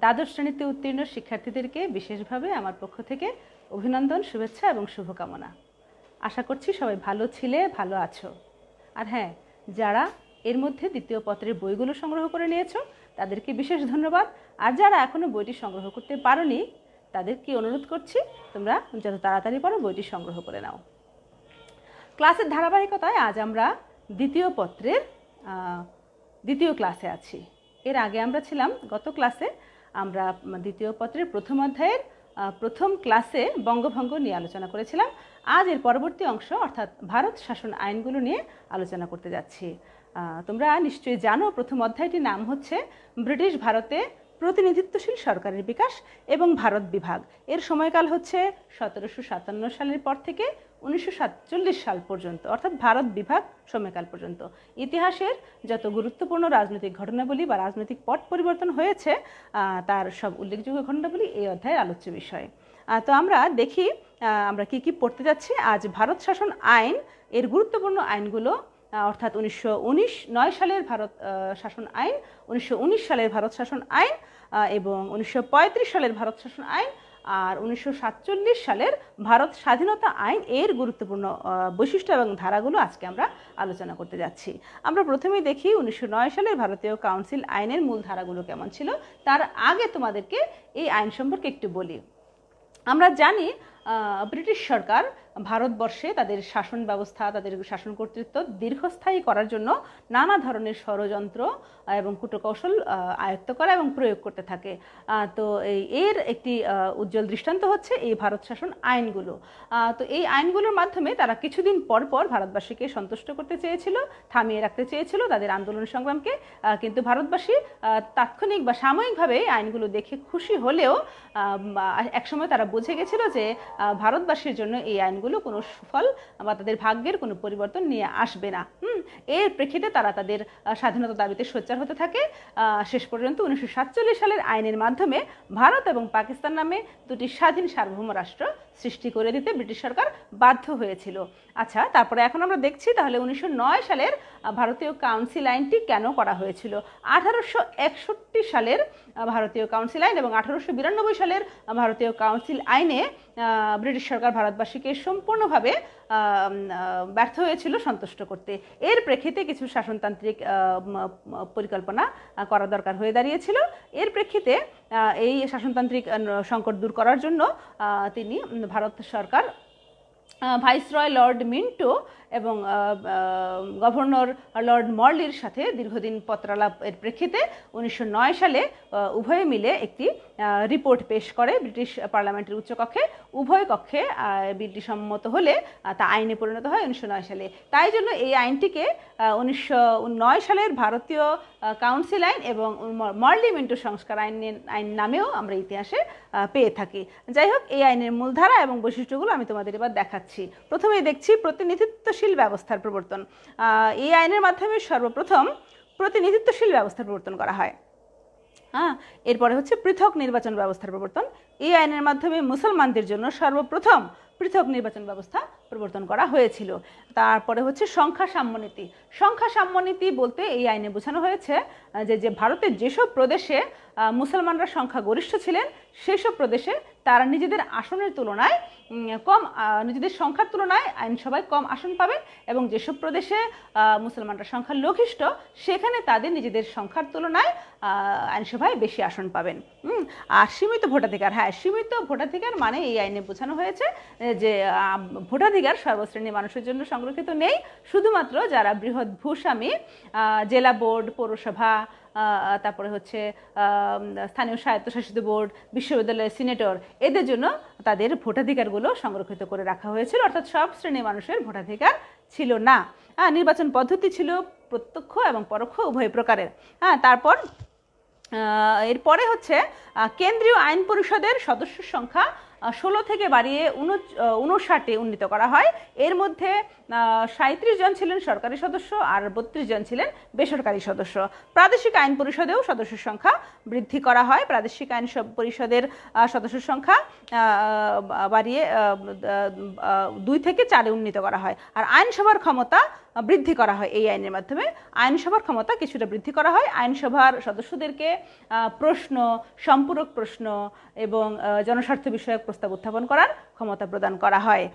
দ্বাদশ শ্রেণীতে উত্তীর্ণ শিক্ষার্থীদেরকে বিশেষভাবে আমার পক্ষ থেকে অভিনন্দন, শুভেচ্ছা এবং শুভকামনা। আশা করছি সবাই ভালো ছিলে, ভালো আছো। আর হ্যাঁ, যারা এর মধ্যে দ্বিতীয় পত্রের বইগুলো সংগ্রহ করে নিয়েছো তাদেরকে বিশেষ ধন্যবাদ। আর যারা এখনও বইটি সংগ্রহ করতে পারোনি তাদেরকে অনুরোধ করছি তোমরা যত তাড়াতাড়ি পারো বইটি সংগ্রহ করে নাও। ক্লাসের ধারাবাহিকতায় আজ আমরা দ্বিতীয় পত্রের দ্বিতীয় ক্লাসে আছি। এর আগে আমরা ছিলাম গত ক্লাসে আমরা দ্বিতীয় পত্রের প্রথম অধ্যায়ের প্রথম ক্লাসে বঙ্গভঙ্গ নিয়ে আলোচনা করেছিলাম। আজ এর পরবর্তী অংশ অর্থাৎ ভারত শাসন আইনগুলো নিয়ে আলোচনা করতে যাচ্ছি। তোমরা নিশ্চয়ই জানো প্রথম অধ্যায়টির নাম হচ্ছে ব্রিটিশ ভারতে প্রতিনিধিত্বশীল সরকারের বিকাশ এবং ভারত বিভাগ। এর সময়কাল হচ্ছে 1757 সালের পর থেকে 1947 সাল পর্যন্ত, অর্থাৎ ভারত বিভাগ সময়কাল পর্যন্ত ইতিহাসের যত গুরুত্বপূর্ণ রাজনৈতিক ঘটনাবলী বা রাজনৈতিক পট পরিবর্তন হয়েছে তার সব উল্লেখযোগ্য ঘটনাবলী এই অধ্যায়ের আলোচ্য বিষয়। তো আমরা দেখি আমরা কি কি পড়তে যাচ্ছি। আজ ভারত শাসন আইন এর গুরুত্বপূর্ণ আইনগুলো অর্থাৎ 1909 সালের ভারত শাসন আইন, 1919 সালের ভারত শাসন আইন এবং 1935 সালের ভারত শাসন আইন আর 1947 সালের ভারত স্বাধীনতা আইন এর গুরুত্বপূর্ণ বৈশিষ্ট্য এবং ধারাগুলো আজকে আমরা আলোচনা করতে যাচ্ছি। আমরা প্রথমেই দেখি 1909 সালের ভারতীয় কাউন্সিল আইনের মূল ধারাগুলো কেমন ছিল। তার আগে তোমাদেরকে এই আইন সম্পর্কে একটু বলি। আমরা জানি ব্রিটিশ সরকার ভারতবর্ষে তাদের শাসন ব্যবস্থা, তাদের শাসন কর্তৃত্ব দীর্ঘস্থায়ী করার জন্য নানা ধরনের ষড়যন্ত্র এবং কূটকৌশল আয়ত্ত করা এবং প্রয়োগ করতে থাকে। তো এর একটি উজ্জ্বল দৃষ্টান্ত হচ্ছে এই ভারত শাসন আইনগুলো। তো এই আইনগুলোর মাধ্যমে তারা কিছুদিন পর পর ভারতবাসীকে সন্তুষ্ট করতে চেয়েছিল, থামিয়ে রাখতে চেয়েছিল তাদের আন্দোলন সংগ্রামকে। কিন্তু ভারতবাসী তাৎক্ষণিক বা সাময়িকভাবে আইনগুলো দেখে খুশি হলেও একসময় তারা বুঝে গেছিল যে ভারতবাসীর জন্য এই আইনগুলো কোনো সুফল বা তাদের ভাগ্যের কোনো পরিবর্তন নিয়ে আসবে না। এর প্রেক্ষিতে তারা তাদের স্বাধীনতা দাবিতে সোচ্চার হতে থাকে। শেষ পর্যন্ত 1947 সালের আইনের মাধ্যমে ভারত এবং পাকিস্তান নামে দুটি স্বাধীন সার্বভৌম রাষ্ট্র সৃষ্টি করে দিতে ব্রিটিশ সরকার বাধ্য হয়েছিল। আচ্ছা, তারপরে এখন আমরা দেখছি তাহলে 1909 সালের ভারতীয় কাউন্সিল আইনটি কেন করা হয়েছিল। 1861 সালের ভারতীয় কাউন্সিল আইন এবং 1892 সালের ভারতীয় কাউন্সিল আইনে ব্রিটিশ সরকার ভারতবাসীকে সম্পূর্ণভাবে ব্যর্থ হয়েছিল সন্তুষ্ট করতে। এর প্রেক্ষিতে কিছু শাসনতান্ত্রিক পরিকল্পনা করা দরকার হয়ে দাঁড়িয়েছিল। এর প্রেক্ষিতে এই শাসনতান্ত্রিক সংকট দূর করার জন্য তিনি ভারত সরকার ভাইসরয় লর্ড মিন্টো এবং গভর্নর লর্ড মরলির সাথে দীর্ঘদিন পত্রালাপ এর প্রেক্ষিতে 1909 সালে উভয়ে মিলে একটি রিপোর্ট পেশ করে ব্রিটিশ পার্লামেন্টের উচ্চকক্ষে। উভয় কক্ষে বিলটি সম্মত হলে তা আইনে পরিণত হয় 1909 সালে। তাই জন্য এই আইনটিকে 1909 সালের ভারতীয় কাউন্সিল আইন এবং মরলি মিন্টো সংস্কার আইন নামেও আমরা ইতিহাসে পেয়ে থাকি। যাই হোক, এই আইনের মূলধারা এবং বৈশিষ্ট্যগুলো আমি তোমাদের এবার দেখাচ্ছি। প্রথমেই দেখছি প্রতিনিধিত্বশীল ব্যবস্থার প্রবর্তন। এই আইনের মাধ্যমে সর্বপ্রথম প্রতিনিধিত্বশীল ব্যবস্থার প্রবর্তন করা হয়। এরপরে হচ্ছে পৃথক নির্বাচন ব্যবস্থার প্রবর্তন। এই আইনের মাধ্যমে মুসলমানদের জন্য সর্বপ্রথম পৃথক নির্বাচন ব্যবস্থা প্রবর্তন করা হয়েছিল। তারপরে হচ্ছে সংখ্যা সাম্যনীতি। সংখ্যা সাম্যনীতি বলতে এই আইনে বোঝানো হয়েছে যে ভারতের যেসব প্রদেশে মুসলমানরা সংখ্যাগরিষ্ঠ ছিলেন সেসব প্রদেশে তারা নিজেদের আসনের তুলনায় নিজেদের সংখ্যার তুলনায় আইনসভায় কম আসন পাবেন এবং যেসব প্রদেশে মুসলমানরা সংখ্যা লঘিষ্ঠ সেখানে তাদের নিজেদের সংখ্যার তুলনায় আইনসভায় বেশি আসন পাবেন। আর সীমিত ভোটাধিকার, হ্যাঁ, সীমিত ভোটাধিকার মানে এই আইনে বোঝানো হয়েছে যে ভোটাধিকার সর্বশ্রেণীর মানুষের জন্য সংরক্ষিত নেই, শুধুমাত্র যারা বৃহৎ ভূস্বামী, জেলা বোর্ড, পৌরসভা, তারপরে হচ্ছে স্থানীয় স্বায়ত্তশাসিত বোর্ড, বিশ্ববিদ্যালয়ের সিনেটর, এদের জন্য তাদের ভোটাধিকারগুলো সংরক্ষিত করে রাখা হয়েছিল। অর্থাৎ সব শ্রেণীর মানুষের ভোটাধিকার ছিল না। নির্বাচন পদ্ধতি ছিল প্রত্যক্ষ এবং পরোক্ষ উভয় প্রকারের। তারপর এরপরে হচ্ছে কেন্দ্রীয় আইন পরিষদের সদস্য সংখ্যা 16 থেকে বাড়িয়ে 59 উন্নীত করা হয়। এর মধ্যে 37 জন ছিলেন সরকারি সদস্য আর 32 জন ছিলেন বেসরকারি সদস্য। প্রাদেশিক আইন পরিষদেও সদস্যের সংখ্যা বৃদ্ধি করা হয়। প্রাদেশিক আইন পরিষদের সদস্যের সংখ্যা বাড়িয়ে 2 থেকে 4 উন্নীত করা হয়। আর আইনসভার ক্ষমতা বৃদ্ধি করা হয়। এই আইনের মাধ্যমে আইনসভার ক্ষমতা কিছুটা বৃদ্ধি করা হয়। আইনসভার সদস্যদেরকে প্রশ্ন, সম্পূরক প্রশ্ন এবং জনস্বার্থ বিষয়ক প্রস্তাব উত্থাপন করার ক্ষমতা প্রদান করা হয়।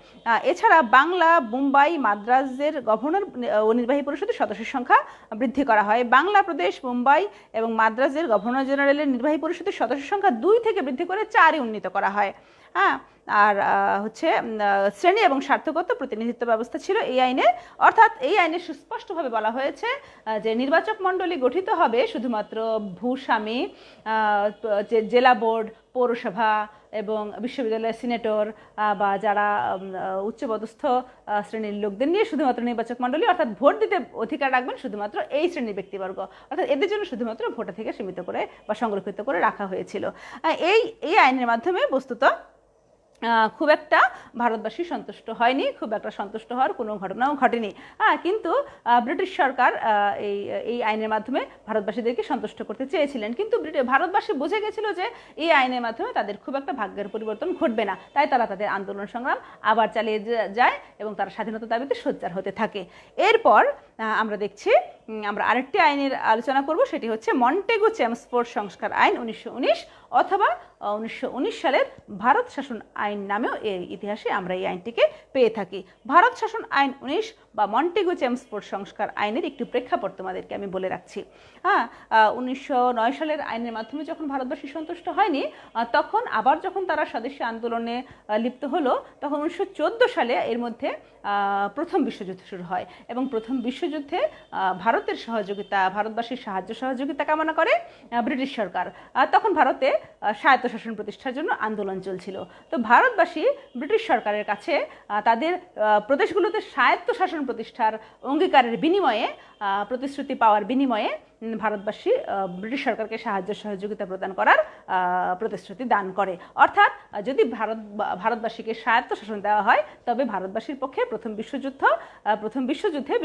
এছাড়া বাংলা, মুম্বাই, মাদ্রাজের গভর্নর ও নির্বাহী পরিষদের সদস্যের সংখ্যা বৃদ্ধি করা হয়। বাংলা প্রদেশ, মুম্বাই এবং মাদ্রাজের গভর্নর জেনারেলের নির্বাহী পরিষদের সদস্যের সংখ্যা 2 থেকে বৃদ্ধি করে 4 উন্নীত করা হয়। হ্যাঁ, আর হচ্ছে শ্রেণী এবং স্বার্থগত প্রতিনিধিত্ব ব্যবস্থা ছিল এই আইনে। অর্থাৎ এই আইনে সুস্পষ্টভাবে বলা হয়েছে যে নির্বাচক মণ্ডলী গঠিত হবে শুধুমাত্র ভূস্বামী, জেলা বোর্ড, পৌরসভা এবং বিশ্ববিদ্যালয়ের সিনেটর বা যারা উচ্চপদস্থ শ্রেণীর লোকদের নিয়ে শুধুমাত্র নির্বাচক মণ্ডলী, অর্থাৎ ভোট দিতে অধিকার রাখবেন শুধুমাত্র এই শ্রেণীর ব্যক্তিবর্গ, অর্থাৎ এদের জন্য শুধুমাত্র ভোটা থেকে সীমিত করে বা সংরক্ষিত করে রাখা হয়েছিল। এই আইনের মাধ্যমে বস্তুত খুব একটা ভারতবাসী সন্তুষ্ট হয়নি, খুব একটা সন্তুষ্ট হওয়ার কোনো ঘটনাও ঘটেনি। কিন্তু ব্রিটিশ সরকার এই আইনের মাধ্যমে ভারতবাসীদেরকে সন্তুষ্ট করতে চেয়েছিলেন, কিন্তু ভারতবাসী বুঝে গেছিল যে এই আইনের মাধ্যমে তাদের খুব একটা ভাগ্যের পরিবর্তন ঘটবে না, তাই তারা তাদের আন্দোলন সংগ্রাম আবার চালিয়ে যায় এবং তারা স্বাধীনতা দাবিতে সোচ্চার হতে থাকে। এরপর আমরা দেখছি, আমরা আরেকটি আইনের আলোচনা করব, সেটি হচ্ছে মন্টেগু চেমসফোর্ড সংস্কার আইন 1919 অথবা 1919 সালের ভারত শাসন আইন নামেও এর ইতিহাসে আমরা এই আইনটিকে পেয়ে থাকি। ভারত শাসন আইন 19 বা মন্টেগু চেমসফোর্ড সংস্কার আইনের একটি প্রেক্ষাপট তোমাদেরকে আমি বলে রাখছি। 1909 সালের আইনের মাধ্যমে যখন ভারতবাসী সন্তুষ্ট হয়নি, তখন আবার যখন তারা স্বদেশী আন্দোলনে লিপ্ত হলো, তখন 1914 সালে এর মধ্যে প্রথম বিশ্বযুদ্ধ শুরু হয় এবং প্রথম বিশ্বযুদ্ধে ভারতের সহযোগিতা, ভারতবাসীর সাহায্য সহযোগিতা কামনা করে ব্রিটিশ সরকার। তখন ভারতে স্বায়ত্তশাসন প্রতিষ্ঠার জন্য আন্দোলন চলছিল। তো ভারতবাসী ব্রিটিশ সরকারের কাছে তাদের প্রদেশগুলোতে স্বায়ত্তশাসন প্রতিষ্ঠার অঙ্গীকারের বিনিময়ে, প্রতিশ্রুতি পাওয়ার বিনিময়ে ভারতবাসী ব্রিটিশ সরকারকে সাহায্য সহযোগিতা প্রদান করার প্রতিশ্রুতি দান করে। অর্থাৎ যদি ভারতবাসীকে স্বায়ত্তশাসন দেওয়া হয়, তবে ভারতবাসীর পক্ষে প্রথম বিশ্বযুদ্ধে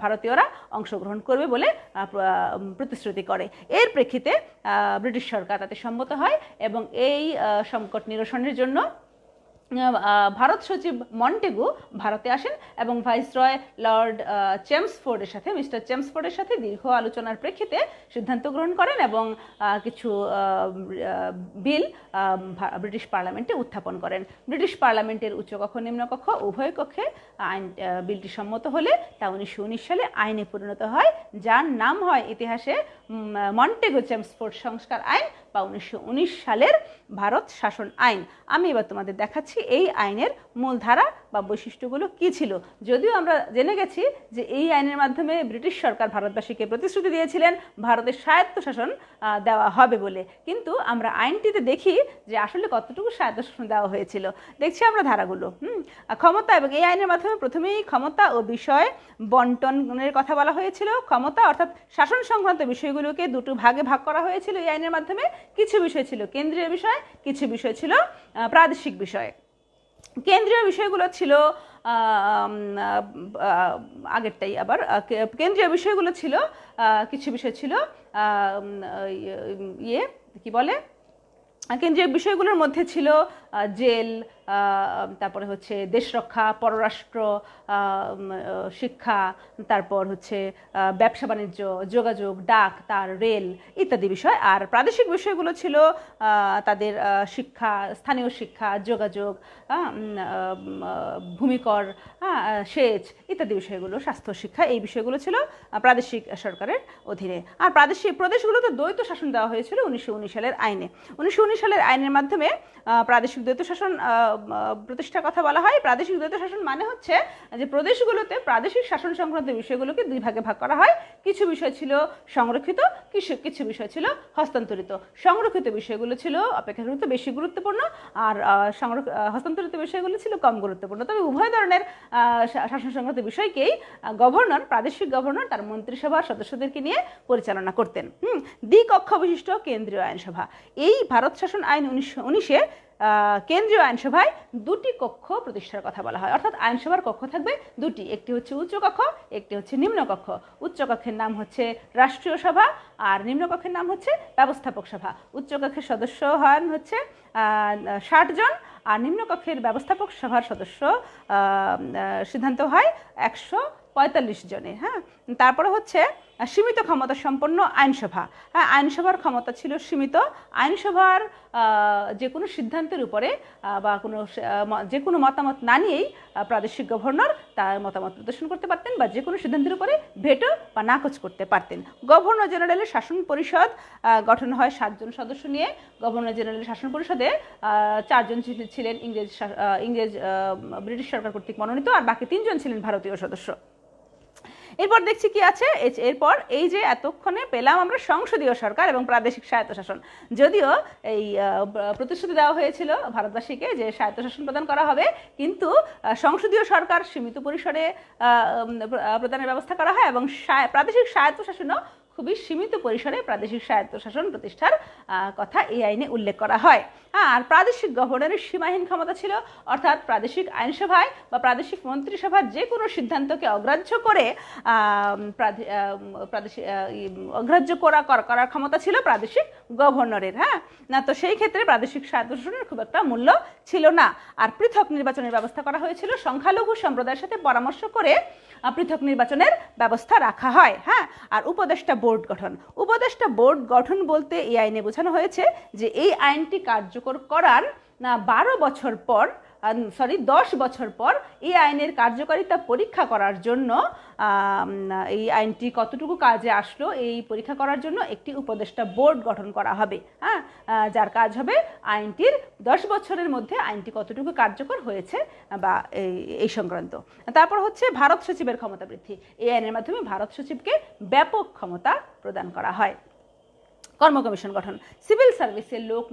ভারতীয়রা অংশগ্রহণ করবে বলে প্রতিশ্রুতি করে। এর প্রেক্ষিতে ব্রিটিশ সরকার তাতে সম্মত হয় এবং এই সংকট নিরসনের জন্য ভারত সচিব মন্টেগু ভারতে আসেন এবং ভাইসরয় লর্ড মিস্টার চেমসফোর্ডের সাথে দীর্ঘ আলোচনার প্রেক্ষিতে সিদ্ধান্ত গ্রহণ করেন এবং কিছু বিল ব্রিটিশ পার্লামেন্টে উত্থাপন করেন। ব্রিটিশ পার্লামেন্টের উচ্চকক্ষ নিম্নকক্ষ উভয় কক্ষে বিলটি সম্মত হলে তা 1919 সালে আইনে পরিণত হয়, যার নাম হয় ইতিহাসে মন্টেগু চেমসফোর্ড সংস্কার আইন বা 1919 সালের ভারত শাসন আইন। আমি এবার তোমাদের দেখাচ্ছি এই আইনের মূল ধারা বা বৈশিষ্ট্যগুলো কি ছিল। যদিও আমরা জেনে গেছি যে এই আইনের মাধ্যমে ব্রিটিশ সরকার ভারতবাসীকে প্রতিশ্রুতি দিয়েছিলেন ভারতের স্বায়ত্তশাসন দেওয়া হবে বলে, কিন্তু আমরা আইনটিতে দেখি যে আসলে কতটুকু স্বায়ত্তশাসন দেওয়া হয়েছিল। দেখছি আমরা ধারাগুলো। ক্ষমতা, এবং এই আইনের মাধ্যমে প্রথমেই ক্ষমতা ও বিষয় বন্টনের কথা বলা হয়েছিল। ক্ষমতা অর্থাৎ শাসন সংক্রান্ত বিষয়গুলোকে দুটো ভাগে ভাগ করা হয়েছিল এই আইনের মাধ্যমে। কিছু বিষয় ছিল কেন্দ্রীয় বিষয়, কিছু বিষয় ছিল প্রাদেশিক বিষয়। কেন্দ্রীয় বিষয়গুলো ছিল আগেরটাই, আবার কেন্দ্রীয় বিষয়গুলো ছিল, কিছু বিষয় ছিল কি বলে, কেন্দ্রীয় বিষয়গুলোর মধ্যে ছিল জেল, তারপরে হচ্ছে দেশ রক্ষা, পররাষ্ট্র, শিক্ষা, তারপর হচ্ছে ব্যবসা বাণিজ্য, যোগাযোগ, ডাক, তার, রেল ইত্যাদি বিষয়। আর প্রাদেশিক বিষয়গুলো ছিল তাদের শিক্ষা, স্থানীয় শিক্ষা, যোগাযোগ, ভূমিকর, সেচ ইত্যাদি বিষয়গুলো, স্বাস্থ্য, শিক্ষা, এই বিষয়গুলো ছিল প্রাদেশিক সরকারের অধীনে। আর প্রদেশগুলোতে দ্বৈত শাসন দেওয়া হয়েছিল 1919 সালের আইনে। 1919 সালের আইনের মাধ্যমে প্রাদেশিক দ্বৈত শাসন প্রতিষ্ঠার কথা বলা হয়। প্রাদেশিক দ্বৈত শাসন মানে হচ্ছে যে প্রদেশগুলোতে প্রাদেশিক শাসন সংক্রান্ত বিষয়গুলোকে দুই ভাগে ভাগ করা হয়। কিছু বিষয় ছিল সংরক্ষিত, কিছু বিষয় ছিল হস্তান্তরিত। সংরক্ষিত বিষয়গুলো ছিল অপেক্ষাকৃত বেশি গুরুত্বপূর্ণ, আর হস্তান্তরিত বিষয়গুলো ছিল কম গুরুত্বপূর্ণ। তবে উভয় ধরনের শাসন সংক্রান্ত বিষয়কেই প্রাদেশিক গভর্নর তার মন্ত্রিসভার সদস্যদেরকে নিয়ে পরিচালনা করতেন। দ্বিকক্ষ বিশিষ্ট কেন্দ্রীয় আইনসভা। এই ভারত শাসন আইন 1919-এ কেন্দ্রীয় আইনসভায় 2টি কক্ষ প্রতিষ্ঠার কথা বলা হয়, অর্থাৎ আইনসভার কক্ষ থাকবে 2টি, একটি হচ্ছে উচ্চ কক্ষ, একটি হচ্ছে নিম্ন কক্ষ। উচ্চ কক্ষের নাম হচ্ছে রাষ্ট্রীয় সভা আর নিম্ন কক্ষের নাম হচ্ছে ব্যবস্থাপক সভা। উচ্চ কক্ষের সদস্য হন হচ্ছে 60 জন আর নিম্নকক্ষের ব্যবস্থাপক সভার সদস্য সিদ্ধান্ত হয় 145 জনে। হ্যাঁ, তারপরে হচ্ছে সীমিত ক্ষমতা সম্পন্ন আইনসভা। হ্যাঁ, আইনসভার ক্ষমতা ছিল সীমিত। আইনসভার যে কোনো সিদ্ধান্তের উপরে বা যে কোনো মতামত না নিয়েই প্রাদেশিক গভর্নর তার মতামত প্রদর্শন করতে পারতেন বা যে কোনো সিদ্ধান্তের উপরে ভেটো বা নাকচ করতে পারতেন। গভর্নর জেনারেলের শাসন পরিষদ গঠন হয় 7 জন সদস্য নিয়ে। গভর্নর জেনারেলের শাসন পরিষদে 4 জন ছিলেন ব্রিটিশ সরকার কর্তৃক মনোনীত আর বাকি 3 জন ছিলেন ভারতীয় সদস্য। এরপর দেখছি কি আছে, এরপর এই যে এতক্ষণে পেলাম আমরা সংসদীয় সরকার এবং প্রাদেশিক স্বায়ত্তশাসন। যদিও এই প্রতিশ্রুতি দেওয়া হয়েছিল ভারতবাসীকে যে স্বায়ত্তশাসন প্রদান করা হবে, কিন্তু সংসদীয় সরকার সীমিত পরিসরে প্রদানের ব্যবস্থা করা হয় এবং প্রাদেশিক স্বায়ত্তশাসনও খুবই সীমিত পরিসরে প্রাদেশিক স্বায়ত্তশাসন প্রতিষ্ঠার কথা এই আইনে উল্লেখ করা হয়। আর প্রাদেশিক গভর্নরের সীমাহীন ক্ষমতা ছিল, অর্থাৎ প্রাদেশিক আইনসভায় বা প্রাদেশিক মন্ত্রিসভার যে কোনো সিদ্ধান্তকে অগ্রাহ্য করে অগ্রাহ্য করার ক্ষমতা ছিল প্রাদেশিক গভর্নরের। হ্যাঁ, না তো সেই ক্ষেত্রে প্রাদেশিক স্বায়ত্তশাসনের খুব একটা মূল্য ছিল না। আর পৃথক নির্বাচনের ব্যবস্থা করা হয়েছিল, সংখ্যালঘু সম্প্রদায়ের সাথে পরামর্শ করে পৃথক নির্বাচনের ব্যবস্থা রাখা হয়। হ্যাঁ, আর উপদেষ্টা বোর্ড গঠন। উপদেষ্টা বোর্ড গঠন বলতে এই আইনে বোঝানো হয়েছে যে এই আইনটি কার্যকর করার 10 বছর পর এই আইনের কার্যকারিতা পরীক্ষা করার জন্য এই আইনটি কতটুকু কাজে আসলো এই পরীক্ষা করার জন্য একটি উপদেষ্টা বোর্ড গঠন করা হবে। হ্যাঁ, যার কাজ হবে আইনটির 10 বছরের মধ্যে আইনটি কতটুকু কার্যকর হয়েছে বা এই সংক্রান্ত। তারপর হচ্ছে ভারত সচিবের ক্ষমতা বৃদ্ধি। এই আইনের মাধ্যমে ভারত সচিবকে ব্যাপক ক্ষমতা প্রদান করা হয়। কর্ম কমিশন গঠন। সিভিল সার্ভিসে লোক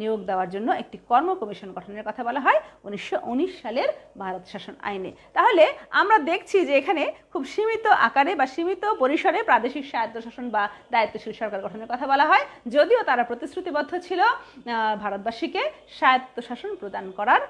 নিয়োগ দেওয়ার জন্য একটি কর্ম কমিশন গঠনের কথা বলা হয় 1919 সালের ভারত শাসন আইনে। তাহলে আমরা দেখছি যে এখানে খুব সীমিত আকারে বা সীমিত পরিসরে প্রাদেশিক স্বায়ত্তশাসন বা দায়িত্বশীল সরকার গঠনের কথা বলা হয়, যদিও তারা প্রতিশ্রুতিবদ্ধ ছিল ভারতবাসীকে স্বায়ত্তশাসন প্রদান করার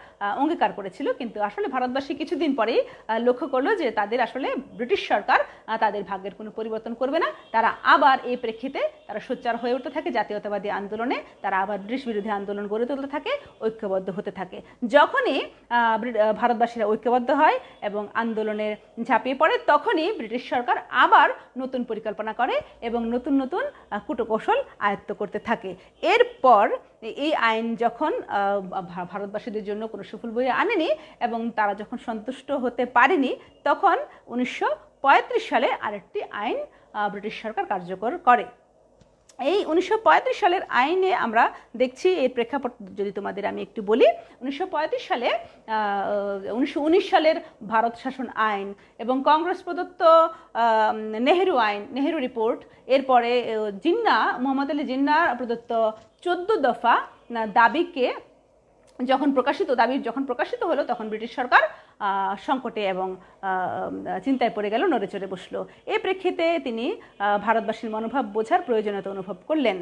অঙ্গীকার করেছিল, কিন্তু আসলে ভারতবাসী কিছুদিন পরেই লক্ষ্য করলো যে তাদের আসলে ব্রিটিশ সরকার তাদের ভাগ্যের কোনো পরিবর্তন করবে না। তারা আবার এই প্রেক্ষিতে তারা সোচ্চার হয়ে উঠতে থাকে জাতীয়তাবাদী আন্দোলনে, তারা আবার ব্রিটিশ বিরোধী আন্দোলন গড়ে তুলতে থাকে, ঐক্যবদ্ধ হতে থাকে। যখনই ভারতবাসীরা ঐক্যবদ্ধ হয় এবং আন্দোলনের ঝাঁপিয়ে পড়ে, তখনই ব্রিটিশ সরকার আবার নতুন পরিকল্পনা করে এবং নতুন নতুন কূটকৌশল আয়ত্ত করতে থাকে। এরপর এই আইন যখন ভারতবাসীদের জন্য কোনো সুফল বয়ে আনেনি এবং তারা যখন সন্তুষ্ট হতে পারেনি, তখন 1935 সালে আরেকটি আইন ব্রিটিশ সরকার কার্যকর করে। এই 1935 সালের আইনে আমরা দেখছি, এই প্রেক্ষাপট যদি তোমাদের আমি একটু বলি, 1935 সালে 1919 সালের ভারত শাসন আইন এবং কংগ্রেস প্রদত্ত নেহেরু রিপোর্ট, এরপরে মোহাম্মদ আলী জিন্নাহ প্রদত্ত 14 দফা দাবিকে যখন প্রকাশিত হলো, তখন ব্রিটিশ সরকার সংকটে এবং চিন্তায় পড়ে গেল, নড়ে চড়ে বসলো। এই প্রেক্ষিতে তিনি ভারতবাসীর মনোভাব বোঝার প্রয়োজনীয়তা অনুভব করলেন।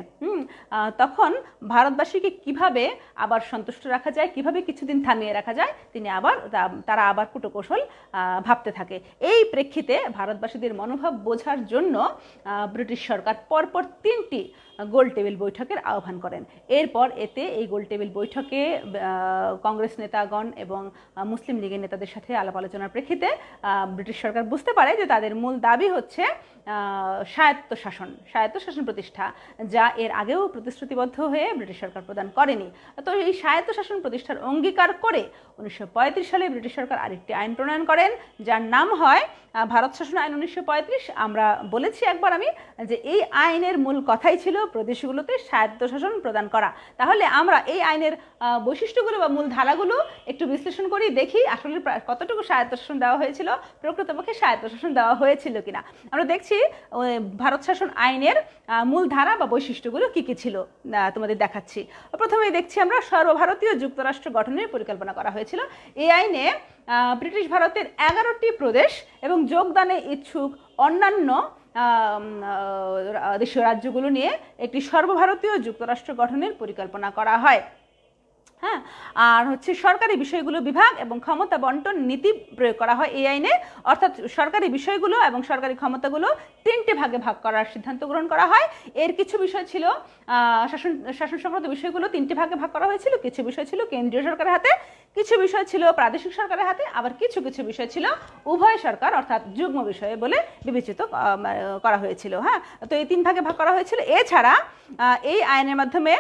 তখন ভারতবাসীকে কিভাবে আবার সন্তুষ্ট রাখা যায়, কিভাবে কিছুদিন থামিয়ে রাখা যায়, তারা আবার কূটকৌশল ভাবতে থাকে। এই প্রেক্ষিতে ভারতবাসীদের মনোভাব বোঝার জন্য ব্রিটিশ সরকার পরপর 3টি গোল টেবিল বৈঠকের আহ্বান করেন। এরপর এই গোল টেবিল বৈঠকে কংগ্রেস নেতাগণ এবং মুসলিম লীগের নেতাদের সাথে আলাপ আলোচনার প্রেক্ষিতে ব্রিটিশ সরকার বুঝতে পারে যে তাদের মূল দাবি হচ্ছে স্বায়ত্তশাসন প্রতিষ্ঠা, যা এর আগেও প্রতিশ্রুতিবদ্ধ হয়ে ব্রিটিশ সরকার প্রদান করেনি। তো এই স্বায়ত্তশাসন প্রতিষ্ঠার অঙ্গীকার করে 1935 সালে ব্রিটিশ সরকার আরেকটি আইন প্রণয়ন করেন, যার নাম হয় ভারত শাসন আইন 1935। আমরা বলেছি একবার আমি যে এই আইনের মূল কথাই ছিল প্রদেশগুলোতে স্বায়ত্তশাসন প্রদান করা। তাহলে আমরা এই আইনের বৈশিষ্ট্যগুলো বা মূল ধারাগুলো একটু বিশ্লেষণ করি, দেখি আসলে কতটুকু স্বায়ত্তশাসন দেওয়া হয়েছিল, প্রকৃতপক্ষে স্বায়ত্তশাসন দেওয়া হয়েছিল কিনা। আমরা দেখছি ভারত শাসন আইনের মূল ধারা বা বৈশিষ্ট্যগুলো কি কি ছিল, তোমাদের দেখাচ্ছি। প্রথমেই দেখছি আমরা সর্বভারতীয় যুক্তরাষ্ট্র গঠনের পরিকল্পনা করা হয়েছিল। এই আইনে ব্রিটিশ ভারতের 11টি প্রদেশ এবং যোগদানে ইচ্ছুক অন্যান্য দেশীয় রাজ্যগুলো নিয়ে একটি সর্বভারতীয় যুক্তরাষ্ট্র গঠনের পরিকল্পনা করা হয়। হ্যাঁ, আর হচ্ছে সরকারি বিষয়গুলো বিভাগ এবং ক্ষমতা বন্টন নীতি প্রয়োগ করা হয় এই আইনে, অর্থাৎ সরকারি বিষয়গুলো এবং সরকারি ক্ষমতাগুলো 3টে ভাগে ভাগ করার সিদ্ধান্ত গ্রহণ করা হয়। এর কিছু বিষয় ছিল শাসন সংক্রান্ত বিষয়গুলো 3টে ভাগে ভাগ করা হয়েছিল, কিছু বিষয় ছিল কেন্দ্রীয় সরকারের হাতে, কিছু বিষয় ছিল প্রাদেশিক সরকারের হাতে, আবার কিছু কিছু বিষয় ছিল উভয় সরকার অর্থাৎ যুগ্ম বিষয়ে বলে বিবেচিত করা হয়েছিল। হ্যাঁ, তো এই 3 ভাগে ভাগ করা হয়েছিল। এছাড়া এই আইনের মাধ্যমে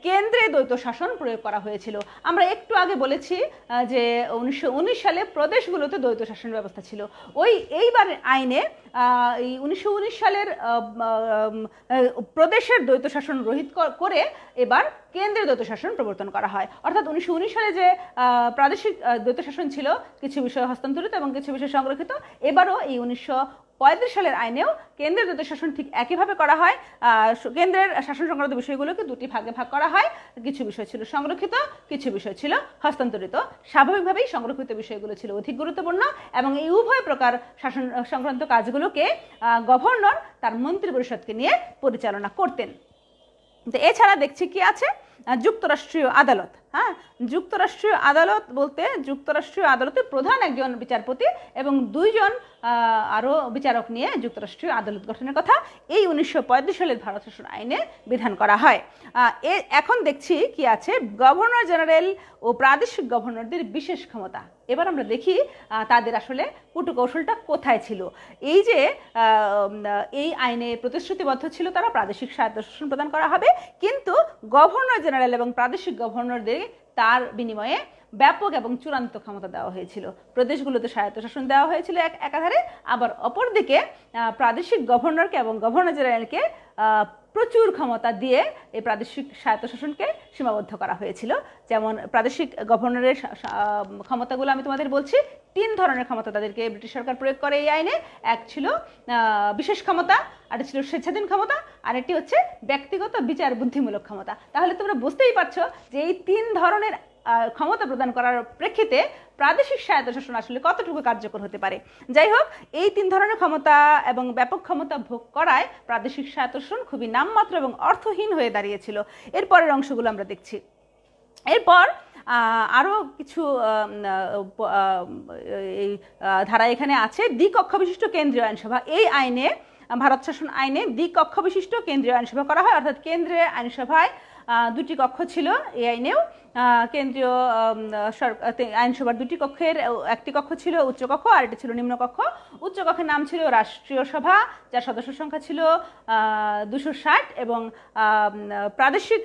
কেন্দ্রে দ্বৈত শাসন প্রয়োগ করা হয়েছিল। আমরা একটু আগে বলেছি যে 1919 সালে প্রদেশগুলোতে দ্বৈত শাসন ব্যবস্থা ছিল। এইবার আইনে এই 1919 সালের প্রদেশের দ্বৈত শাসন রহিত করে এবার কেন্দ্রের দ্বৈত শাসন প্রবর্তন করা হয়। অর্থাৎ 1919 সালে যে প্রাদেশিক দ্বৈত শাসন ছিল, কিছু বিষয় হস্তান্তরিত এবং কিছু বিষয় সংরক্ষিত, এবারও এই 1935 সালের আইনেও কেন্দ্রের দ্বৈত শাসন ঠিক একইভাবে করা হয়। কেন্দ্রের শাসন সংক্রান্ত বিষয়গুলোকে 2টি ভাগে ভাগ করা হয়, কিছু বিষয় ছিল সংরক্ষিত, কিছু বিষয় ছিল হস্তান্তরিত। স্বাভাবিকভাবেই সংরক্ষিত বিষয়গুলো ছিল অধিক গুরুত্বপূর্ণ এবং এই উভয় প্রকার শাসন সংক্রান্ত কাজগুলোকে গভর্নর তার মন্ত্রী পরিষদকে নিয়ে পরিচালনা করতেন। তো এছাড়া দেখছি কি আছে, যুক্তরাষ্ট্রীয় আদালত। হ্যাঁ, যুক্তরাষ্ট্রীয় আদালত বলতে যুক্তরাষ্ট্রীয় আদালতে প্রধান একজন বিচারপতি এবং 2 জন আরও বিচারক নিয়ে যুক্তরাষ্ট্রীয় আদালত গঠনের কথা এই 1935 সালের ভারত শাসন আইনে বিধান করা হয়। এখন দেখছি কি আছে, গভর্নর জেনারেল ও প্রাদেশিক গভর্নরদের বিশেষ ক্ষমতা। এবার আমরা দেখি তাদের আসলে কূটকৌশলটা কোথায় ছিল। এই যে এই আইনে প্রতিশ্রুতিবদ্ধ ছিল তারা প্রাদেশিক স্বায়ত্তশাসন প্রদান করা হবে, কিন্তু গভর্নর জেনারেল এবং প্রাদেশিক গভর্নরদের তার বিনিময়ে ব্যাপক এবং চূড়ান্ত ক্ষমতা দেওয়া হয়েছিল। প্রদেশগুলোতে স্বায়ত্তশাসন দেওয়া হয়েছিল একাধারে, আবার অপরদিকে প্রাদেশিক গভর্নরকে এবং গভর্নর জেনারেলকে প্রচুর ক্ষমতা দিয়ে এই প্রাদেশিক স্বায়ত্তশাসনকে সীমাবদ্ধ করা হয়েছিল। যেমন প্রাদেশিক গভর্নরের ক্ষমতাগুলো আমি তোমাদের বলছি, 3 ধরনের ক্ষমতা তাদেরকে ব্রিটিশ সরকার প্রয়োগ করে এই আইনে। এক ছিল বিশেষ ক্ষমতা, আরেকটি ছিল স্বেচ্ছাধীন ক্ষমতা, আরেকটি হচ্ছে ব্যক্তিগত বিচার বুদ্ধিমূলক ক্ষমতা। তাহলে তোমরা বুঝতেই পারছো যে এই 3 ধরনের ক্ষমতা প্রদান করার প্রেক্ষিতে প্রাদেশিক স্বায়ত্তশাসন আসলে কতটুকু কার্যকর হতে পারে। যাই হোক, এই 3 ধরনের ক্ষমতা এবং ব্যাপক ক্ষমতা ভোগ করায় প্রাদেশিক স্বায়ত্তশাসন খুবই নামমাত্র এবং অর্থহীন হয়ে দাঁড়িয়েছিল। এরপরের অংশগুলো আমরা দেখছি। এরপর আরও কিছু এই ধারা এখানে আছে। দ্বিকক্ষ বিশিষ্ট কেন্দ্রীয় আইনসভা। এই আইনে, ভারত শাসন আইনে দ্বিকক্ষ বিশিষ্ট কেন্দ্রীয় আইনসভা করা হয়, অর্থাৎ কেন্দ্রীয় আইনসভায় 2টি কক্ষ ছিল। এই আইনেও কেন্দ্রীয় আইনসভার 2টি কক্ষের একটি কক্ষ ছিল উচ্চকক্ষ আর একটি ছিল নিম্নকক্ষ। উচ্চকক্ষের নাম ছিল রাষ্ট্রীয় সভা, যার সদস্য সংখ্যা ছিল 260 এবং প্রাদেশিক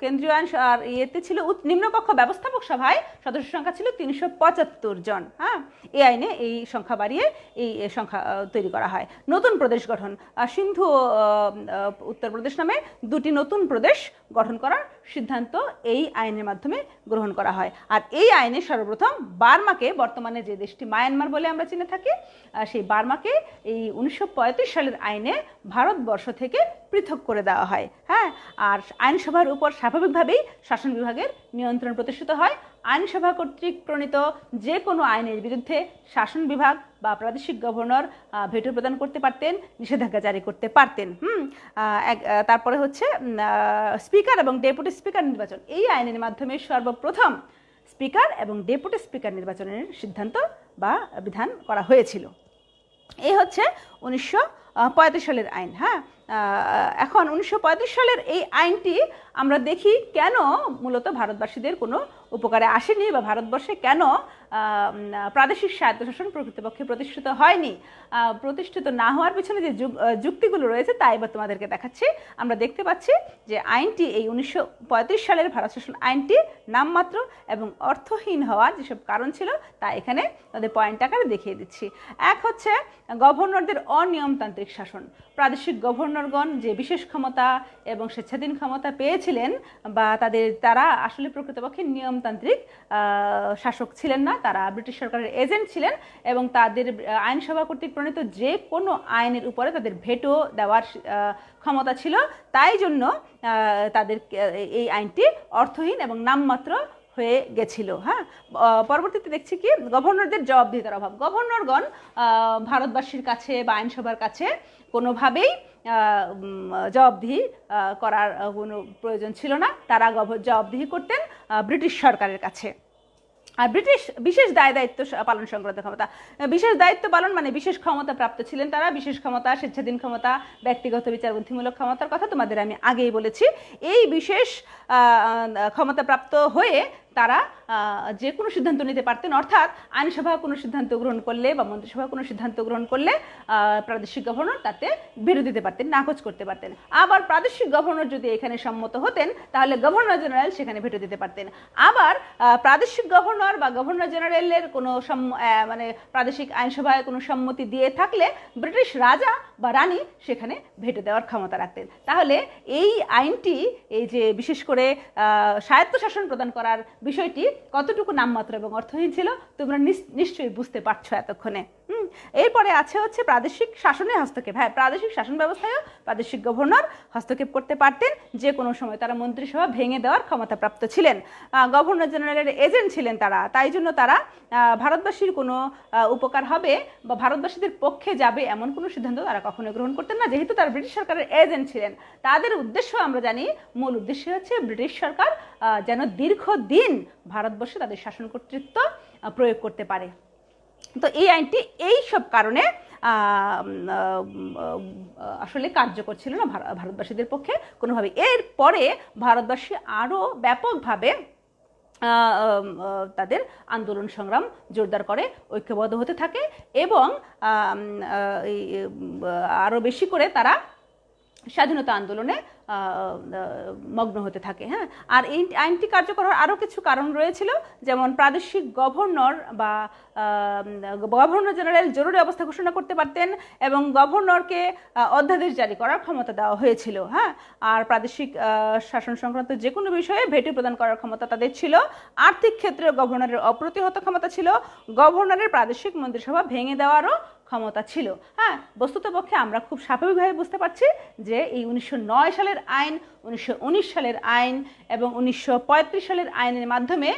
কেন্দ্রীয় আইন আর ইয়েতে ছিল নিম্নকক্ষ ব্যবস্থাপক সভায় সদস্য সংখ্যা ছিল 375 জন। হ্যাঁ, এই আইনে এই সংখ্যা বাড়িয়ে এই সংখ্যা তৈরি করা হয়। নতুন প্রদেশ গঠন, সিন্ধু উত্তরপ্রদেশ নামে 2টি নতুন প্রদেশ গঠন করার সিদ্ধান্ত এই আইনের মাধ্যমে গ্রহণ করা হয়। আর এই আইনে সর্বপ্রথম বার্মাকে, বর্তমানে যে দেশটি মায়ানমার বলে আমরা চিনে থাকি, সেই বার্মাকে এই 1935 সালের আইনে ভারতবর্ষ থেকে পৃথক করে দেওয়া হয়। হ্যাঁ, আর আইনসভার উপর স্বাভাবিকভাবেই শাসন বিভাগের নিয়ন্ত্রণ প্রতিষ্ঠিত হয়। আইনসভা কর্তৃক প্রণীত যে কোনো আইনের বিরুদ্ধে শাসন বিভাগ বা প্রাদেশিক গভর্নর ভেটো প্রদান করতে পারতেন, নিষেধাজ্ঞা জারি করতে পারতেন। তারপরে হচ্ছে স্পিকার এবং ডেপুটি স্পিকার নির্বাচন। এই আইনের মাধ্যমে সর্বপ্রথম স্পিকার এবং ডেপুটি স্পিকার নির্বাচনের সিদ্ধান্ত বা বিধান করা হয়েছিল। এই হচ্ছে 1935 সালের আইন। হ্যাঁ, এখন 1935 সালের এই আইনটি আমরা দেখি কেন মূলত ভারতবাসীদের কোনো উপকারে আসেনি বা ভারতবর্ষে কেন প্রাদেশিক স্বায়ত্তশাসন প্রকৃতপক্ষে প্রতিষ্ঠিত হয়নি। প্রতিষ্ঠিত না হওয়ার পিছনে যে যুক্তিগুলো রয়েছে তা এবার তোমাদেরকে দেখাচ্ছি। আমরা দেখতে পাচ্ছি যে আইনটি, এই 1935 সালের ভারত শাসন আইনটি নামমাত্র এবং অর্থহীন হওয়ার যেসব কারণ ছিল তা এখানে তাদের পয়েন্ট আকারে দেখিয়ে দিচ্ছি। এক হচ্ছে গভর্নরদের অনিয়মতান্ত্রিক শাসন। প্রাদেশিক গভর্নরগণ যে বিশেষ ক্ষমতা এবং স্বেচ্ছাধীন ক্ষমতা পেয়েছিলেন বা তারা আসলে প্রকৃতপক্ষে নিয়মতান্ত্রিক শাসক ছিলেন না, তারা ব্রিটিশ সরকারের এজেন্ট ছিলেন এবং তাদের আইনসভা কর্তৃক প্রণীত যে কোনো আইনের উপরে তাদের ভেটো দেওয়ার ক্ষমতা ছিল। তাই জন্য তাদের এই আইনটি অর্থহীন এবং নামমাত্র হয়ে গেছিল। হ্যাঁ, পরবর্তীতে দেখছি কি গভর্নরদের জবাবদিহিতার অভাব। গভর্নরগণ ভারতবাসীর কাছে বা আইনসভার কাছে কোনোভাবেই জবাবদিহি করার কোনো প্রয়োজন ছিল না। তারা জবাবদিহি করতেন ব্রিটিশ সরকারের কাছে। আর ব্রিটিশ বিশেষ দায়িত্ব পালন সংক্রান্ত ক্ষমতা, বিশেষ দায়িত্ব পালন মানে বিশেষ ক্ষমতা প্রাপ্ত ছিলেন তারা। বিশেষ ক্ষমতা, স্বেচ্ছাধীন ক্ষমতা, ব্যক্তিগত বিচারবুদ্ধিমূলক ক্ষমতার কথা তোমাদের আমি আগেই বলেছি। এই বিশেষ ক্ষমতাপ্রাপ্ত হয়ে তারা যে কোনো সিদ্ধান্ত নিতে পারতেন, অর্থাৎ আইনসভা কোনো সিদ্ধান্ত গ্রহণ করলে বা মন্ত্রিসভা কোনো সিদ্ধান্ত গ্রহণ করলে প্রাদেশিক গভর্নর তাতে বিরোধী দিতে পারতেন, নাকচ করতে পারতেন। আবার প্রাদেশিক গভর্নর যদি এখানে সম্মত হতেন তাহলে গভর্নর জেনারেল সেখানে ভেটো দিতে পারতেন। আবার প্রাদেশিক গভর্নর বা গভর্নর জেনারেলের কোনো মানে প্রাদেশিক আইনসভায় কোনো সম্মতি দিয়ে থাকলে ব্রিটিশ রাজা বা রানী সেখানে ভেটো দেওয়ার ক্ষমতা রাখতেন। তাহলে এই আইনটি, এই যে বিশেষ করে স্বায়ত্তশাসন প্রদান করার বিষয়টি কতটুকু নামমাত্র এবং অর্থহীন ছিল তোমরা নিশ্চয়ই বুঝতে পারছো এতক্ষণে। এরপরে আছে হচ্ছে প্রাদেশিক শাসনের হস্তক্ষেপ। হ্যাঁ, প্রাদেশিক শাসন ব্যবস্থায়ও প্রাদেশিক গভর্নর হস্তক্ষেপ করতে পারতেন। যে কোনো সময় তারা মন্ত্রিসভা ভেঙে দেওয়ার ক্ষমতাপ্রাপ্ত ছিলেন, গভর্নর জেনারেলের এজেন্ট ছিলেন তারা। তাই জন্য তারা ভারতবাসীর কোনো উপকার হবে বা ভারতবাসীদের পক্ষে যাবে এমন কোনো সিদ্ধান্ত তারা কখনো গ্রহণ করতেন না, যেহেতু তারা ব্রিটিশ সরকারের এজেন্ট ছিলেন। তাদের উদ্দেশ্য আমরা জানি, মূল উদ্দেশ্য হচ্ছে ব্রিটিশ সরকার যেন দীর্ঘদিন ভারতবর্ষে তাদের শাসন কর্তৃত্ব প্রয়োগ করতে পারে। তো এই আইনটি এই সব কারণে আসলে কার্যকর ছিল না ভারতবাসীদের পক্ষে কোনোভাবে। এরপরে ভারতবাসী আরও ব্যাপকভাবে তাদের আন্দোলন সংগ্রাম জোরদার করে ঐক্যবদ্ধ হতে থাকে এবং আরও বেশি করে তারা স্বাধীনতা আন্দোলনে মগ্ন হতে থাকে। হ্যাঁ, আর এই আইনটি কার্যকর হওয়ার আরও কিছু কারণ রয়েছিল, যেমন প্রাদেশিক গভর্নর বা গভর্নর জেনারেল জরুরি অবস্থা ঘোষণা করতে পারতেন এবং গভর্নরকে অধ্যাদেশ জারি করার ক্ষমতা দেওয়া হয়েছিল। হ্যাঁ, আর প্রাদেশিক শাসন সংক্রান্ত যে কোনো বিষয়ে ভেটো প্রদান করার ক্ষমতা তাদের ছিল। আর্থিক ক্ষেত্রে গভর্নরের অপ্রতিহত ক্ষমতা ছিল। গভর্নরের প্রাদেশিক মন্ত্রিসভা ভেঙে দেওয়ারও ক্ষমতা ছিল। হ্যাঁ, বস্তুতপক্ষে আমরা খুব স্বাভাবিকভাবে বুঝতে পারছি যে এই 1909 সালের আইন, 1919 সালের আইন এবং 1935 সালের আইনের মাধ্যমে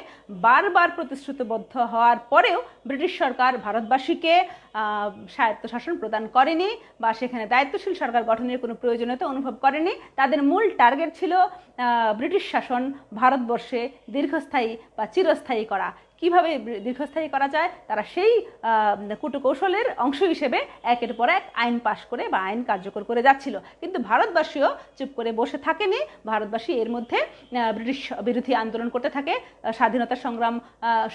বারবার প্রতিশ্রুতিবদ্ধ হওয়ার পরেও ব্রিটিশ সরকার ভারতবাসীকে স্বায়ত্তশাসন প্রদান করেনি বা সেখানে দায়িত্বশীল সরকার গঠনের কোনো প্রয়োজনীয়তা অনুভব করেনি। তাদের মূল টার্গেট ছিল ব্রিটিশ শাসন ভারতবর্ষে দীর্ঘস্থায়ী বা চিরস্থায়ী করা। কিভাবে দীর্ঘস্থায়ী করা যায় তারা সেই কূটকৌশলের অংশ হিসেবে একের পর এক আইন পাশ করে বা আইন কার্যকর করে যাচ্ছিল। কিন্তু ভারতবাসীও চুপ করে বসে থাকেনি। ভারতবাসী এর মধ্যে ব্রিটিশ বিরোধী আন্দোলন করতে থাকে, স্বাধীনতা সংগ্রাম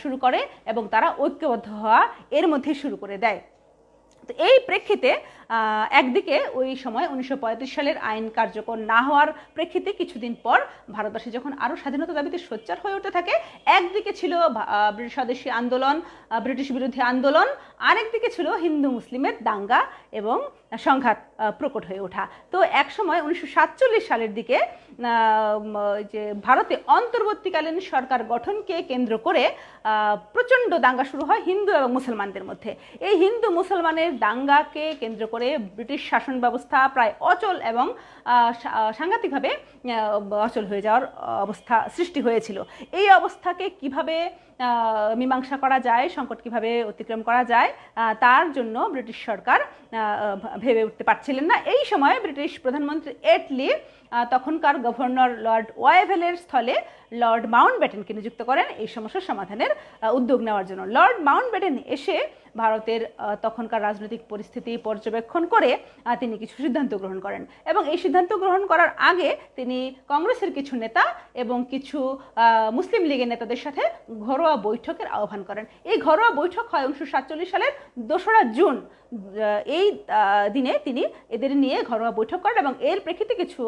শুরু করে এবং তারা ঐক্যবদ্ধ হওয়া এর মধ্যেই শুরু করে দেয়। তো এই প্রেক্ষিতে একদিকে ওই সময় 1935 সালের আইন কার্যকর না হওয়ার প্রেক্ষিতে কিছুদিন পর ভারতবাসী যখন আরও স্বাধীনতা দাবিতে সোচ্চার হয়ে উঠতে থাকে, একদিকে ছিল ব্রিটিশ স্বদেশী আন্দোলন, ব্রিটিশ বিরোধী আন্দোলন, আরেকদিকে ছিল হিন্দু মুসলিমের দাঙ্গা এবং সংঘাত প্রকট হয়ে ওঠা। তো একসময় 1947 সালের দিকে যে ভারতে অন্তর্বর্তীকালীন সরকার গঠনকে কেন্দ্র করে প্রচণ্ড দাঙ্গা শুরু হয় হিন্দু এবং মুসলমানদের মধ্যে। এই হিন্দু মুসলমানের দাঙ্গাকে কেন্দ্র করে ব্রিটিশ শাসন ব্যবস্থা প্রায় অচল এবং সাংঘাতিকভাবে অচল হয়ে যাওয়ার অবস্থা সৃষ্টি হয়েছিল। এই অবস্থাকে কিভাবে মীমাংসা করা যায়, সংকট কিভাবে অতিক্রম করা যায়, তার জন্য ব্রিটিশ সরকার ভেবে উঠতে পারছিলেন না। এই সময় ব্রিটিশ প্রধানমন্ত্রী এটলি তখনকার গভর্নর লর্ড ওয়েভেলের স্থলে লর্ড মাউন্টব্যাটেনকে নিযুক্ত করেন এই সমস্যার সমাধানের উদ্যোগ নেওয়ার জন্য। লর্ড মাউন্টব্যাটেন এসে ভারতের তখনকার রাজনৈতিক পরিস্থিতি পর্যবেক্ষণ করে তিনি কিছু সিদ্ধান্ত গ্রহণ করেন এবং এই সিদ্ধান্ত গ্রহণ করার আগে তিনি কংগ্রেসের কিছু নেতা এবং কিছু মুসলিম লীগের নেতাদের সাথে ঘরোয়া বৈঠকের আহ্বান করেন। এই ঘরোয়া বৈঠক হয় 1947 সালের 2রা জুন। এই দিনে তিনি এদের নিয়ে ঘরোয়া বৈঠক করেন এবং এর প্রেক্ষিতে কিছু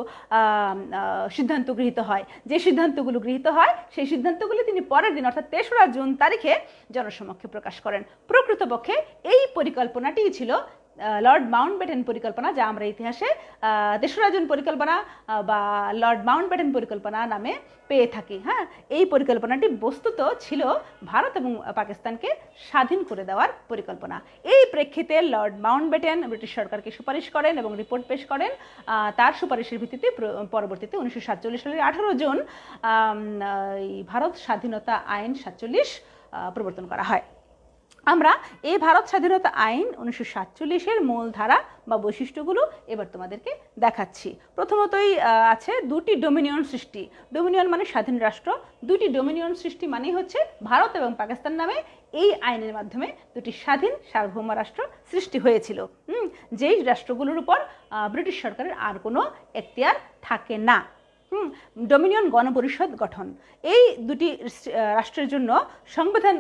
সিদ্ধান্ত গৃহীত হয়। যে সিদ্ধান্তগুলো গৃহীত হয় সেই সিদ্ধান্তগুলি তিনি পরের দিন অর্থাৎ 3রা জুন তারিখে জনসমক্ষে প্রকাশ করেন। প্রকৃতপক্ষে এই পরিকল্পনাটিই ছিল লর্ড মাউন্টব্যাটেন পরিকল্পনা, যা আমরা ইতিহাসে 3রা জুন পরিকল্পনা বা লর্ড মাউন্টব্যাটেন পরিকল্পনা নামে পেয়ে থাকি। হ্যাঁ, এই পরিকল্পনাটি বস্তুত ছিল ভারত এবং পাকিস্তানকে স্বাধীন করে দেওয়ার পরিকল্পনা। এই প্রেক্ষিতে লর্ড মাউন্টব্যাটেন ব্রিটিশ সরকারকে সুপারিশ করেন এবং রিপোর্ট পেশ করেন। তার সুপারিশের ভিত্তিতে পরবর্তীতে 1947 সালের 18 জুন ভারত স্বাধীনতা আইন 47 প্রবর্তন করা হয়। আমরা এই ভারত স্বাধীনতা আইন 1947-এর মূল ধারা বা বৈশিষ্ট্যগুলো এবার তোমাদেরকে দেখাচ্ছি। প্রথমতই আছে দুটি ডোমিনিয়ন সৃষ্টি। ডোমিনিয়ন মানে স্বাধীন রাষ্ট্র, দুটি ডোমিনিয়ন সৃষ্টি মানেই হচ্ছে ভারত এবং পাকিস্তান নামে এই আইনের মাধ্যমে দুটি স্বাধীন সার্বভৌম রাষ্ট্র সৃষ্টি হয়েছিল, যেই রাষ্ট্রগুলোর উপর ব্রিটিশ সরকারের আর কোনো এখতিয়ার থাকে না। ডোমিনিয়ন গণপরিষদ গঠন, এই দুটি রাষ্ট্রের জন্য সংবিধান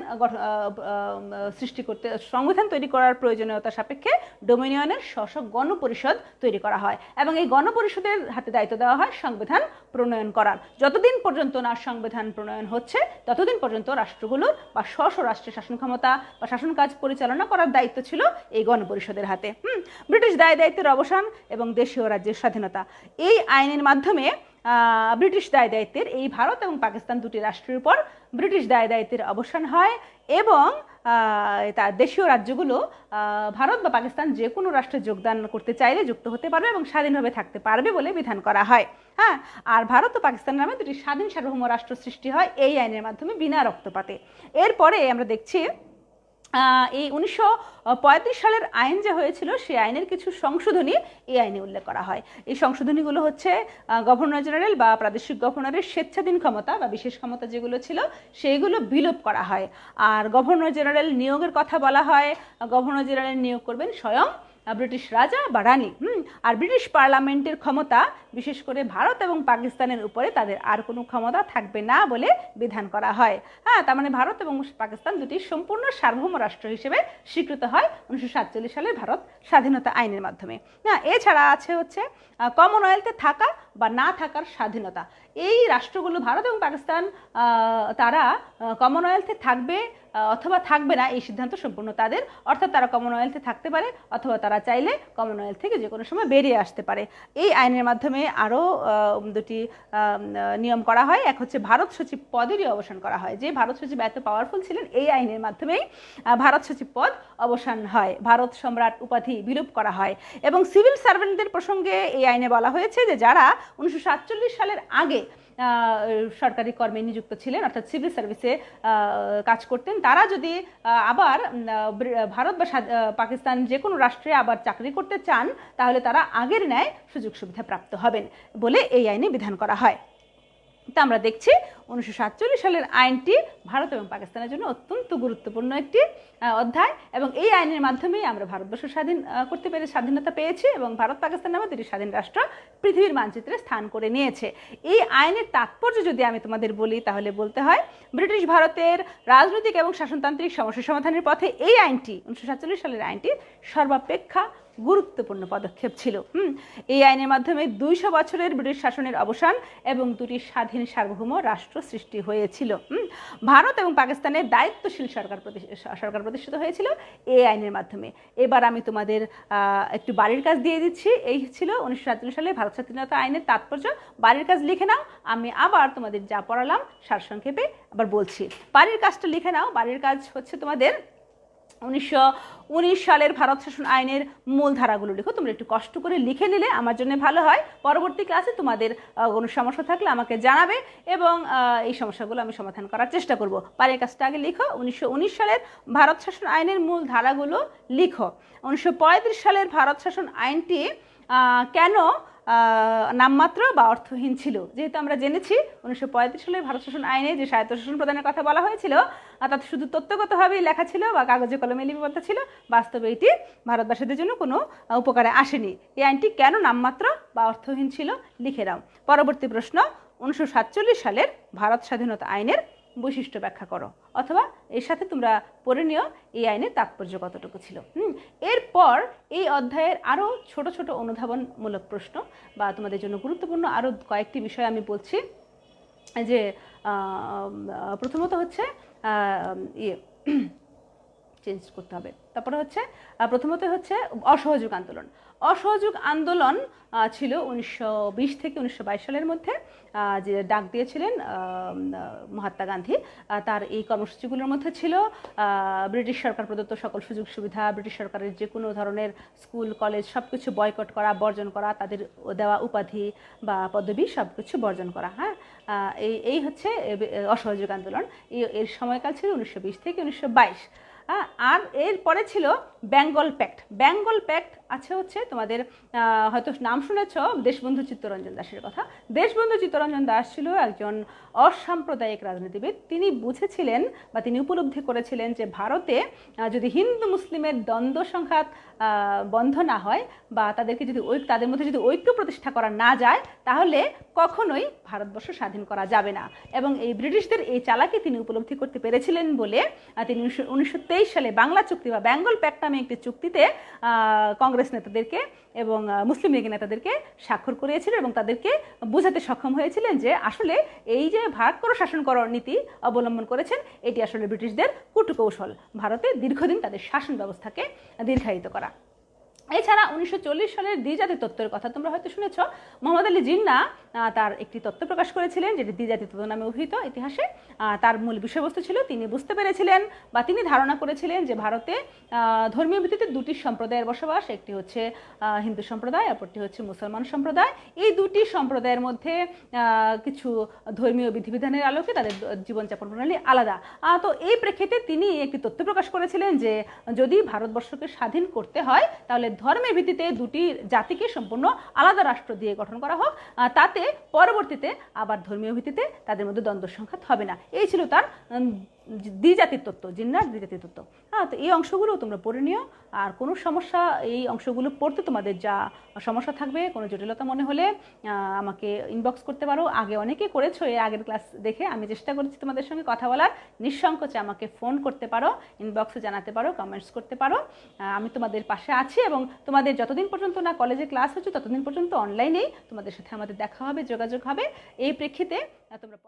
সৃষ্টি করতে, সংবিধান তৈরি করার প্রয়োজনীয়তা সাপেক্ষে ডোমিনিয়নের স্ব গণপরিষদ তৈরি করা হয় এবং এই গণপরিষদের হাতে দায়িত্ব দেওয়া হয় সংবিধান প্রণয়ন করার। যতদিন পর্যন্ত না সংবিধান প্রণয়ন হচ্ছে ততদিন পর্যন্ত রাষ্ট্রগুলোর বা স্ব রাষ্ট্রের শাসন ক্ষমতা বা শাসন কাজ পরিচালনা করার দায়িত্ব ছিল এই গণপরিষদের হাতে। ব্রিটিশ দায় দায়িত্বের অবসান এবং দেশীয় রাজ্যের স্বাধীনতা, এই আইনের মাধ্যমে ব্রিটিশ দায় দায়িত্বের, এই ভারত এবং পাকিস্তান দুটি রাষ্ট্রের উপর ব্রিটিশ দায় দায়িত্বের অবসান হয় এবং তার দেশীয় রাজ্যগুলো ভারত বা পাকিস্তান যে কোনো রাষ্ট্রে যোগদান করতে চাইলে যুক্ত হতে পারবে এবং স্বাধীনভাবে থাকতে পারবে বলে বিধান করা হয়। হ্যাঁ, আর ভারত ও পাকিস্তান নামে দুটি স্বাধীন সার্বভৌম রাষ্ট্র সৃষ্টি হয় এই আইনের মাধ্যমে বিনা রক্তপাতে। এরপরে আমরা দেখছি এই 1935 সালের আইন যে হয়েছিল সেই আইনের কিছু সংশোধনী এই আইনে উল্লেখ করা হয়। এই সংশোধনীগুলো হচ্ছে গভর্নর জেনারেল বা প্রাদেশিক গভর্নরের স্বেচ্ছাধীন ক্ষমতা বা বিশেষ ক্ষমতা যেগুলো ছিল সেইগুলো বিলোপ করা হয়। আর গভর্নর জেনারেল নিয়োগের কথা বলা হয়, গভর্নর জেনারেল নিয়োগ করবেন স্বয়ং ব্রিটিশ রাজা বা রানী। আর ব্রিটিশ পার্লামেন্টের ক্ষমতা বিশেষ করে ভারত এবং পাকিস্তানের উপরে তাদের আর কোনো ক্ষমতা থাকবে না বলে বিধান করা হয়। হ্যাঁ, তার মানে ভারত এবং পাকিস্তান দুটি সম্পূর্ণ সার্বভৌম রাষ্ট্র হিসেবে স্বীকৃত হয় 1947 সালের ভারত স্বাধীনতা আইনের মাধ্যমে। হ্যাঁ, এছাড়া আছে হচ্ছে কমনওয়েলথে থাকা বা না থাকার স্বাধীনতা। এই রাষ্ট্রগুলো ভারত এবং পাকিস্তান তারা কমনওয়েলথে থাকবে অথবা থাকবে না এই সিদ্ধান্ত সম্পূর্ণ তাদের, অর্থাৎ তারা কমনওয়েলথে থাকতে পারে অথবা তারা চাইলে কমনওয়েলথ থেকে যে কোনো সময় বেরিয়ে আসতে পারে। এই আইনের মাধ্যমে আরও দুটি নিয়ম করা হয়। এক হচ্ছে ভারত সচিব পদেরই অবসান করা হয়। যে ভারত সচিব এত পাওয়ারফুল ছিলেন এই আইনের মাধ্যমেই ভারত সচিব পদ অবসান হয়, ভারত সম্রাট উপাধি বিলোপ করা হয়। এবং সিভিল সার্ভেন্টদের প্রসঙ্গে এই আইনে বলা হয়েছে যে যারা 1947 সালের আগে সরকারি কর্মে নিযুক্ত ছিলেন অর্থাৎ সিভিল সার্ভিসে কাজ করতেন, তারা যদি আবার ভারত বা পাকিস্তান যে কোনো রাষ্ট্রে আবার চাকরি করতে চান তাহলে তারা আগের ন্যায় সুযোগ সুবিধা প্রাপ্ত হবেন বলে এই আইনে বিধান করা হয়। তা আমরা দেখছি 1947 সালের আইনটি ভারত এবং পাকিস্তানের জন্য অত্যন্ত গুরুত্বপূর্ণ একটি অধ্যায় এবং এই আইনের মাধ্যমেই আমরা ভারতবর্ষ স্বাধীন করতে পেরে স্বাধীনতা পেয়েছি এবং ভারত পাকিস্তান নামে দুটি স্বাধীন রাষ্ট্র পৃথিবীর মানচিত্রে স্থান করে নিয়েছে। এই আইনের তাৎপর্য যদি আমি তোমাদের বলি তাহলে বলতে হয় ব্রিটিশ ভারতের রাজনৈতিক এবং শাসনতান্ত্রিক সমস্যা সমাধানের পথে এই আইনটি 1947 সালের আইনটি সর্বাপেক্ষা গুরুত্বপূর্ণ পদক্ষেপ ছিল। এই আইনের মাধ্যমে 200 বছরের ব্রিটিশ শাসনের অবসান এবং দুটি স্বাধীন সার্বভৌম রাষ্ট্র সৃষ্টি হয়েছিল। ভারত এবং পাকিস্তানের দায়িত্বশীল সরকার প্রতিষ্ঠিত হয়েছিল এই আইনের মাধ্যমে। এবার আমি তোমাদের একটু বাড়ির কাজ দিয়ে দিচ্ছি। এই ছিল 1947 সালে ভারত স্বাধীনতা আইনের তাৎপর্য। বাড়ির কাজ লিখে নাও, আমি আবার তোমাদের যা পড়ালাম সারসংক্ষেপে আবার বলছি। বাড়ির কাজটা লিখে নাও। বাড়ির কাজ হচ্ছে তোমাদের 1919 সালের ভারত শাসন আইনের মূল ধারাগুলো লিখো। তোমরা একটু কষ্ট করে লিখে নিলে আমার জন্য ভালো হয়। পরবর্তী ক্লাসে তোমাদের কোনো সমস্যা থাকলে আমাকে জানাবে এবং এই সমস্যাগুলো আমি সমাধান করার চেষ্টা করব। বাড়ির কাজটা আগে লিখো। 1919 সালের ভারত শাসন আইনের মূল ধারাগুলো লিখো। 1935 সালের ভারত শাসন আইনটি কেন নামমাত্র বা অর্থহীন ছিল? যেহেতু আমরা জেনেছি 1935 সালের ভারত শাসন আইনে যে স্বায়ত্তশাসন প্রদানের কথা বলা হয়েছিল তাতে শুধু তত্ত্বগতভাবেই লেখা ছিল বা কাগজে কলমে লিপিবদ্ধ ছিল, বাস্তবে এটি ভারতবাসীদের জন্য কোনো উপকারে আসেনি। এই আইনটি কেন নামমাত্র বা অর্থহীন ছিল লিখে দাও। পরবর্তী প্রশ্ন, 1947 সালের ভারত স্বাধীনতা আইনের বৈশিষ্ট্য ব্যাখ্যা করো, অথবা এর সাথে তোমরা পড়ে নিও এই আইনের তাৎপর্য কতটুকু ছিল। এরপর এই অধ্যায়ের আরও ছোট ছোট অনুধাবনমূলক প্রশ্ন বা তোমাদের জন্য গুরুত্বপূর্ণ আরও কয়েকটি বিষয় আমি বলছি। যে প্রথমত হচ্ছে চেঞ্জ করতে হবে। তারপরে হচ্ছে প্রথমত হচ্ছে অসহযোগ আন্দোলন। অসহযোগ আন্দোলন ছিল 1920 থেকে 1922 সালের মধ্যে, যে ডাক দিয়েছিলেন মহাত্মা গান্ধী। তার এই কর্মসূচিগুলোর মধ্যে ছিল ব্রিটিশ সরকার প্রদত্ত সকল সুযোগ সুবিধা, ব্রিটিশ সরকারের যে কোনো ধরনের স্কুল কলেজ সব কিছু বয়কট করা, বর্জন করা, তাদের দেওয়া উপাধি বা পদবি সব কিছু বর্জন করা। হ্যাঁ, এই হচ্ছে অসহযোগ আন্দোলন। এর সময়কাল ছিল 1920 থেকে 1922। আর এরপরে ছিল বেঙ্গল প্যাক্ট। বেঙ্গল প্যাক্ট হচ্ছে তোমাদের হয়তো নাম শুনেছ দেশবন্ধু চিত্তরঞ্জন দাসের কথা। দেশবন্ধু চিত্তরঞ্জন দাস ছিল একজন অসাম্প্রদায়িক রাজনীতিবিদ। তিনি বুঝেছিলেন বা তিনি উপলব্ধি করেছিলেন যে ভারতে যদি হিন্দু মুসলিমের দ্বন্দ্ব সংঘাত বন্ধ না হয় বা তাদেরকে যদি তাদের মধ্যে যদি ঐক্য প্রতিষ্ঠা করা না যায়, তাহলে কখনোই ভারতবর্ষ স্বাধীন করা যাবে না। এবং এই ব্রিটিশদের এই চালাকি তিনি উপলব্ধি করতে পেরেছিলেন বলে তিনি 1923 সালে বাংলা চুক্তি বা বেঙ্গল প্যাক্ট নামে একটি চুক্তিতে কংগ্রেস নেতাদেরকে এবং মুসলিম লীগের নেতাদেরকে স্বাক্ষর করিয়েছিলেন এবং তাদেরকে বোঝাতে সক্ষম হয়েছিলেন যে আসলে এই যে ভাগ করো শাসন করার নীতি অবলম্বন করেছেন, এটি আসলে ব্রিটিশদের কূটকৌশল, ভারতে দীর্ঘদিন তাদের শাসন ব্যবস্থাকে দীর্ঘায়িত করা। এছাড়া 1940 সালের দ্বিজাতি তত্ত্বের কথা তোমরা হয়তো শুনেছ। মোহাম্মদ আলী জিন্নাহ তার একটি তত্ত্ব প্রকাশ করেছিলেন, যেটি দ্বিজাতি তত্ত্ব নামে অভিহিত ইতিহাসে। তার মূল বিষয়বস্তু ছিল তিনি বুঝতে পেরেছিলেন বা তিনি ধারণা করেছিলেন যে ভারতে ধর্মীয় ভিত্তিতে দুটি সম্প্রদায়ের বসবাস, একটি হচ্ছে হিন্দু সম্প্রদায়, অপরটি হচ্ছে মুসলমান সম্প্রদায়। এই দুটি সম্প্রদায়ের মধ্যে কিছু ধর্মীয় বিধিবিধানের আলোকে তাদের জীবনযাপন প্রণালী আলাদা। তো এই প্রেক্ষিতে তিনি একটি তথ্য প্রকাশ করেছিলেন যে যদি ভারতবর্ষকে স্বাধীন করতে হয়, তাহলে ধর্মের ভিত্তিতে দুটি জাতিকে সম্পূর্ণ আলাদা রাষ্ট্র দিয়ে গঠন করা হোক, তাতে পরবর্তীতে আবার ধর্মীয় ভিত্তিতে তাদের মধ্যে দ্বন্দ্ব সংঘাত হবে না। এই ছিল তার দ্বিজাতির তত্ত্ব, জিন্নাহর দ্বিজাতির তত্ত্ব। তো এই অংশগুলো তোমরা পড়ে নিও। আর কোনো সমস্যা, এই অংশগুলো পড়তে তোমাদের যা সমস্যা থাকবে, কোনো জটিলতা মনে হলে আমাকে ইনবক্স করতে পারো। আগে অনেকে করেছো এর আগের ক্লাস দেখে, আমি চেষ্টা করেছি তোমাদের সঙ্গে কথা বলার। নিঃসংকোচে আমাকে ফোন করতে পারো, ইনবক্সে জানাতে পারো, কমেন্টস করতে পারো। আমি তোমাদের পাশে আছি এবং তোমাদের যতদিন পর্যন্ত না কলেজে ক্লাস হচ্ছে ততদিন পর্যন্ত অনলাইনেই তোমাদের সাথে আমাদের দেখা হবে, যোগাযোগ হবে। এই প্রেক্ষিতে তোমরা